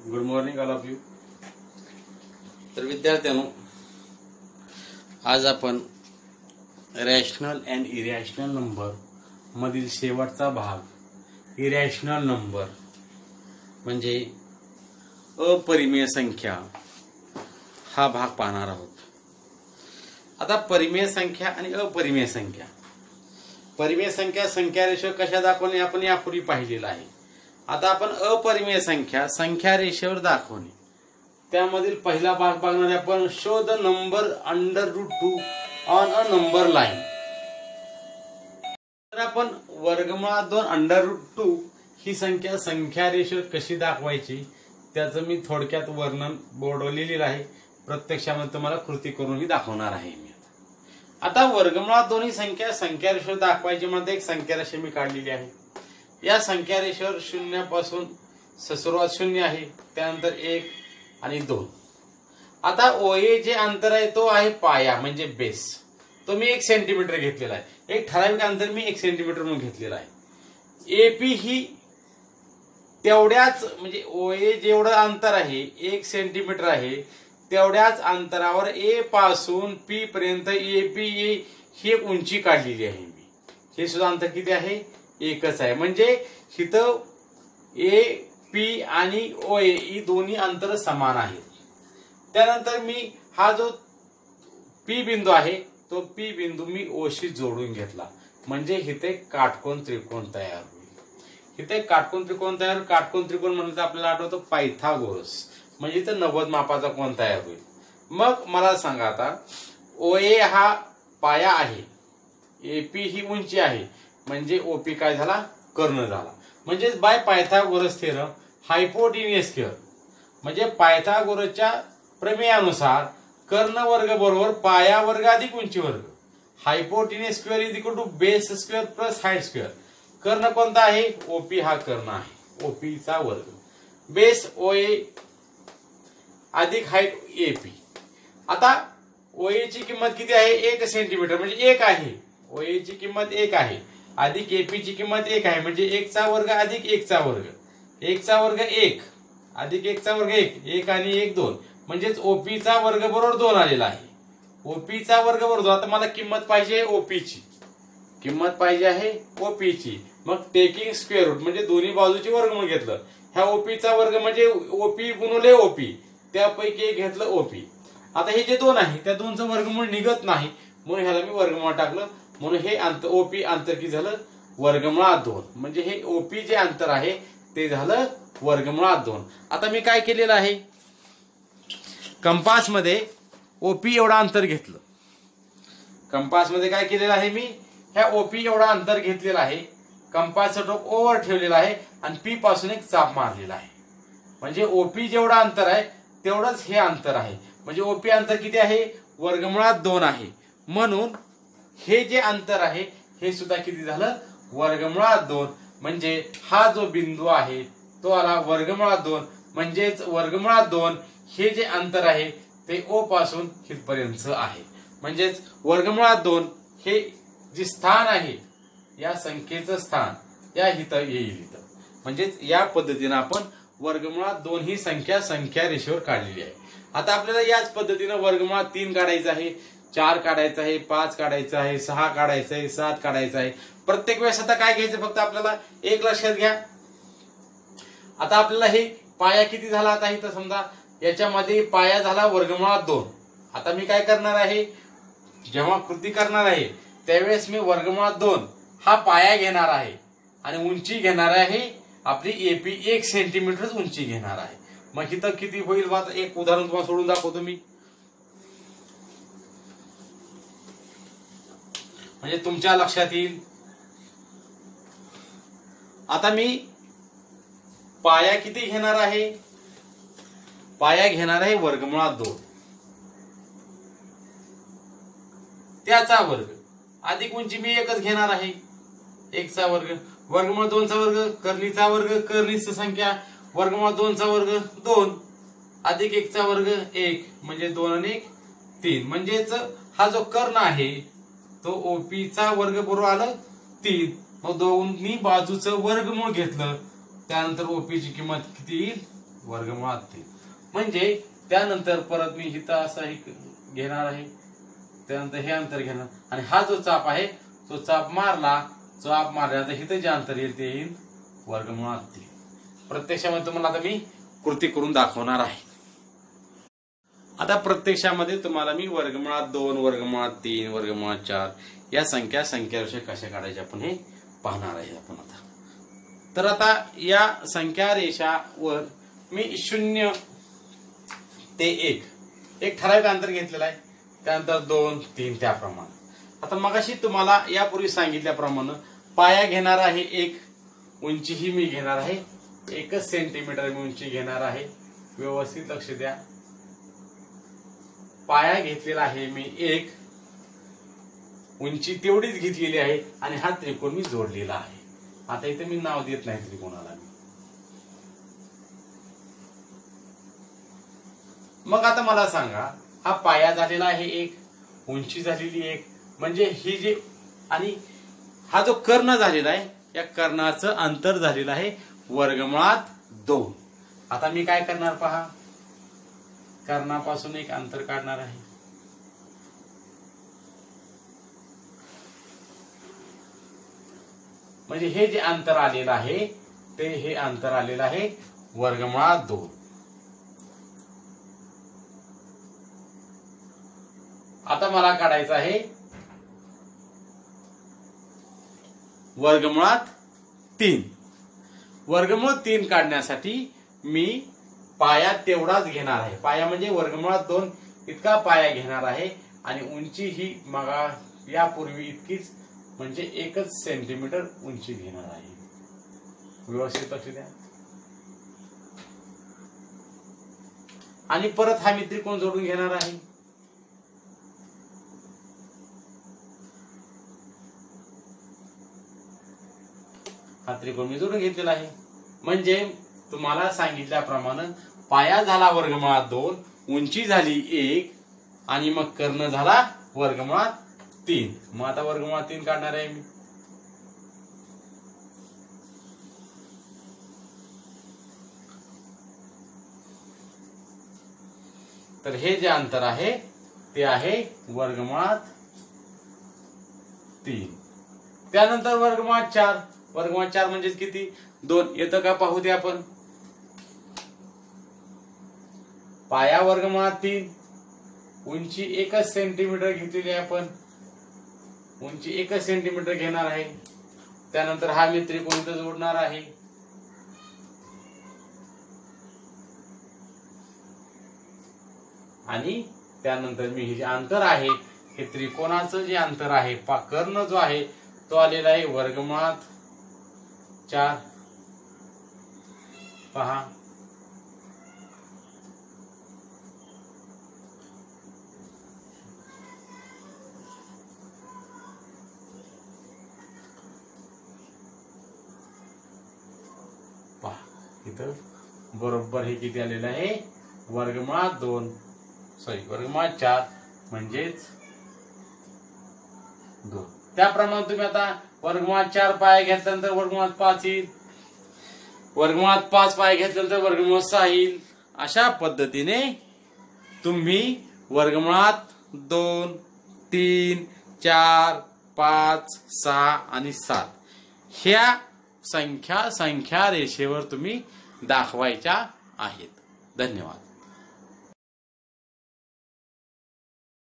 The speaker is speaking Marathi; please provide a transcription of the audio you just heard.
Good morning all of you. तर विद्यार्थ्यांनो, आज आपण रॅशनल अँड इरॅशनल नंबर मधील शेवटचा भाग इरॅशनल नंबर म्हणजे अपरिमेय संख्या हा भाग पाहणार आहोत। आता परिमेय संख्या आणि अपरिमेय संख्या, परिमेय संख्या संख्या रेषेवर कशा दाखवणे आपण यापूर्वी पाहिलेलं आहे। आता आपण अपरिमेय संख्या संख्या रेषेवर दाखवणे त्यामधील पहिला भाग बघणार आहे आपण। शोध number √2 on a number line. तर आपण वर्गमुळात 2 √2 ही संख्या संख्या रेषेवर कशी दाखवायची त्याचं मी थोडक्यात वर्णन बोर्डवर लिहिलेलं आहे। प्रत्यक्षामध्ये तुम्हाला कृती करूनही दाखवणार आहे मी। आता वर्गमुळात 2 ही संख्या संख्या रेषेवर दाखवायची मध्ये एक संख्या रेषा मी काढलेली आहे। या संख्या रेषेवर 0 पासून सुरुवात 0 आहे, त्यानंतर 1 आणि 2। आता ओए जे अंतर आहे तो आहे पाया म्हणजे बेस, तो मी 1 सेंटीमीटर घेतलेला आहे। एक ठराविक अंतर मी 1 सेंटीमीटर म्हणून घेतलेला आहे। एपी ही तेवढ्याच म्हणजे ओए जेवढं अंतर आहे 1 सेंटीमीटर आहे तेवढ्याच अंतरावर ए पासून पी पर्यंत एपी ही एक उंची काढलेली आहे मी। हे सुद्धा अंतर किती आहे? एकच आहे। म्हणजे इथं ए पी आणि ओए ही दोन्ही अंतर समान आहेत। त्यानंतर मी हा जो पी बिंदू आहे तो पी बिंदू मी ओशी जोडून घेतला, म्हणजे इथे काटकोन त्रिकोण तयार होईल। इथे काटकोन त्रिकोण तयार, काटकोन त्रिकोण म्हणजे आपल्याला आठवतं पायथागोरस, म्हणजे इथं 90 मापाचा कोन तयार होईल। मग मला सांगा आता ओए हा पाया आहे, एपी ही उंची आहे, म्हणजे ओपी काय झाला? कर्ण झाला। म्हणजे बाय पायथागोरस थेरम हायपोटेन्युअस स्क्वेअर म्हणजे पायथागोरसच्या प्रमेयानुसार कर्ण वर्ग बरोबर पाया वर्ग अधिक उंची वर्ग। Hypotenuse square is equal to base square plus height square. कर्ण कोणता आहे? ओपी हा कर्ण आहे, ओपी चा वर्ग बेस ओए अधिक हाईट एपी। आता ओए ची किंमत किती आहे? 1 सेंटीमीटर म्हणजे 1 आहे। ओए ची किंमत 1 आहे अधिक एपी ची किंमत 1 आहे, म्हणजे 1 चा वर्ग अधिक 1 चा वर्ग। 1 चा वर्ग 1 अधिक 1 चा वर्ग 1, 1 आणि 1 2, म्हणजेच ओपी चा वर्ग बरोबर 2 आलेला आहे। ओपी चा वर्ग बरोबर 2। आता मला किंमत पाहिजे ओपी ची, किंमत पाहिजे आहे ओपी ची। मग टेकिंग स्क्वेअर रूट म्हणजे दोन्ही बाजूचे वर्गमूळ घेतलं। ह्या ओपी चा वर्ग म्हणजे ओपी गुणिले ओपी, त्यापैकी एक घेतलं ओपी। आता हे जे 2 आहे त्या 2चं वर्गमूळ निघत नाही, म्हणून ह्याला मी वर्गमूळ टाकलं, म्हणून हे अंतर ओपी अंतर किती झालं? वर्गमुळात 2। म्हणजे हे ओपी जे अंतर आहे ते झालं वर्गमुळात 2। आता मी काय केलेलं आहे, कंपास मध्ये ओपी एवढा अंतर घेतलं। कंपास मध्ये काय केलेलं आहे मी? ह्या ओपी एवढा अंतर घेतलेला आहे, कंपासचं टोक ओवर ठेवलेलं आहे आणि पी पासून एक चाप मारलेला आहे। म्हणजे ओपी जेवढा अंतर आहे तेवढंच हे अंतर आहे। म्हणजे ओपी अंतर किती आहे? वर्गमुळात 2 आहे। म्हणून हे जे अंतर आहे हे सुद्धा किती झालं? वर्गमुळात 2। म्हणजे हा जो बिंदू आहे तो आला वर्गमुळात 2, म्हणजेच वर्गमुळात 2 हे जे अंतर आहे ते ओ पासून इथपर्यंत आहे। म्हणजेच वर्गमुळात 2 हे जे स्थान आहे या संख्येचं स्थान या इथं येईल इथं। म्हणजेच या पद्धतीने आपण वर्गमुळात 2 ही संख्या संख्या रेषेवर काढलेली आहे। आता आपल्याला याच पद्धतीने वर्गमुळात 3 काढायचं आहे, 4 काढायचं आहे, 5 काढायचं आहे, 6 काढायचं आहे, 7 काढायचं आहे। प्रत्येक वेळेस आता काय घ्यायचं, फक्त आपल्याला एक लक्षात घ्या। आता आपल्याला हे पाया किती झाला? आता इथं समजा याच्यामध्ये पाया झाला वर्गमुळात 2। आता मी काय करणार आहे, जेव्हा कृती करणार आहे त्यावेळेस मी वर्गमुळात 2 हा पाया घेणार आहे आणि उंची घेणार आहे आपली एपी 1 सेंटीमीटर उंची घेणार आहे। मग इथं किती होईल? एक उदाहरण तुम्हाला सोडून दाखवतो मी, म्हणजे तुमच्या लक्षात येईल। आता मी पाया किती घेणार आहे? पाया घेणार आहे वर्गमुळात 2 त्याचा वर्ग अधिक उंची मी 1च घेणार आहे, 1 चा वर्ग, वर्गमुळात 2 चा वर्ग, कर्णीचा वर्ग, कर्णीची संख्या, वर्गमुळात 2 चा वर्ग 2 अधिक 1 चा वर्ग 1, म्हणजे 2 आणि 1 3। म्हणजेच हा जो कर्ण आहे तो ओपी चा वर्ग बरोबर आलं 3। मग दोन्ही बाजूचं वर्गमूळ घेतलं त्यानंतर ओपी ची किंमत किती येईल? वर्गमुळात 3 म्हणजे त्यानंतर परत मी इथं असं घेणार आहे, त्यानंतर हे अंतर घेणार आणि हा जो चाप आहे तो चाप मारल्यानंतर इथं जे अंतर येईल ते येईल वर्गमुळात 3. प्रत्यक्षामध्ये तुम्हाला आता मी कृती करून दाखवणार आहे. आता प्रत्यक्षामध्ये तुम्हाला मी वर्गमुळात 2, वर्गमुळात 3, वर्गमुळात 4 या संख्या कशा काढायच्या आपण हे पाहणार आहे आपण आता. तर आता या संख्या रेषावर मी 0 ते 1 एक ठराविक अंतर घेतलेलं आहे, त्यानंतर 2, 3 त्याप्रमाणे. आता मगाशी तुम्हाला यापूर्वी सांगितल्याप्रमाणे पाया घेणार आहे 1, उंची ही मी घेणार आहे 1 सेंटीमीटर मी उंची घेणार आहे. व्यवस्थित लक्ष द्या. पाया घेतलेला आहे मी 1, उंची तेवढीच घेतलेली आहे आणि हा त्रिकोण मी जोडलेला आहे. आता इथे मी नाव देत नाही त्रिकोणाला. मग आता मला सांगा, हा पाया झालेला आहे 1, उंची झालेली 1, म्हणजे ही जी आणि हा जो कर्ण झालेला आहे या कर्णाचं अंतर झालेलं आहे वर्गमुळात 2. आता मी काय करणार पहा, कर्णापासून एक अंतर काढणार आहे. म्हणजे हे जे अंतर आलेलं आहे ते हे अंतर आलेलं आहे वर्गमुळात 2. आता मला काढायचं आहे वर्गमुळात 3. वर्गमूळ 3 काढण्यासाठी मी पाया तेवढाच घेणार आहे. पाया म्हणजे वर्गमुळात 2 इतका पाया घेणार आहे आणि उंची ही मगा यापूर्वी इतकीच म्हणजे 1 सेंटीमीटर उंची घेणार आहे. व्यवस्थित लक्ष द्या. आणि परत हा मी त्रिकोण जोडून घेणार आहे. हा त्रिकोण मी जोडून घेतलेला आहे. म्हणजे तुम्हाला सांगितल्याप्रमाणे पाया झाला वर्गमुळात 2, उंची झाली 1 आणि मग कर्ण झाला वर्गमुळात 3. मग आता वर्गमुळात 3 काढणार आहे मी. तर हे जे अंतर आहे ते आहे वर्गमुळात 3. त्यानंतर वर्गमुळात 4. वर्गमुळात 4 म्हणजे किती, 2 येतं का पाहू दे आपण. पाया वर्गमुळात 3, उंची 1 सेंटीमीटर घेतलेली आहे आपण. उंची 1 सेंटीमीटर घेणार आहे. त्यानंतर हा मी त्रिकोण इथं जोडणार आहे. आणि त्यानंतर मी हे जे अंतर आहे हे त्रिकोणाचं जे अंतर आहे कर्ण जो आहे तो आलेला आहे वर्गमुळात 4. पहा इथं बरोबर हे किती आलेलं आहे वर्गमुळात वर्गमुळात 4 म्हणजेच 2. त्याप्रमाणे तुम्ही आता वर्गमुळात 4 पाया घेतल्यानंतर वर्गमुळात 5 येईल. वर्गमुळात 5 पाया घेतल्यानंतर वर्गमुळात 6 येईल. अशा पद्धतीने तुम्ही वर्गमुळात 2, 3, 4, 5, 6 आणि 7 ह्या संख्या रेषेवर तुम्ही दाखवायच्या आहेत. धन्यवाद.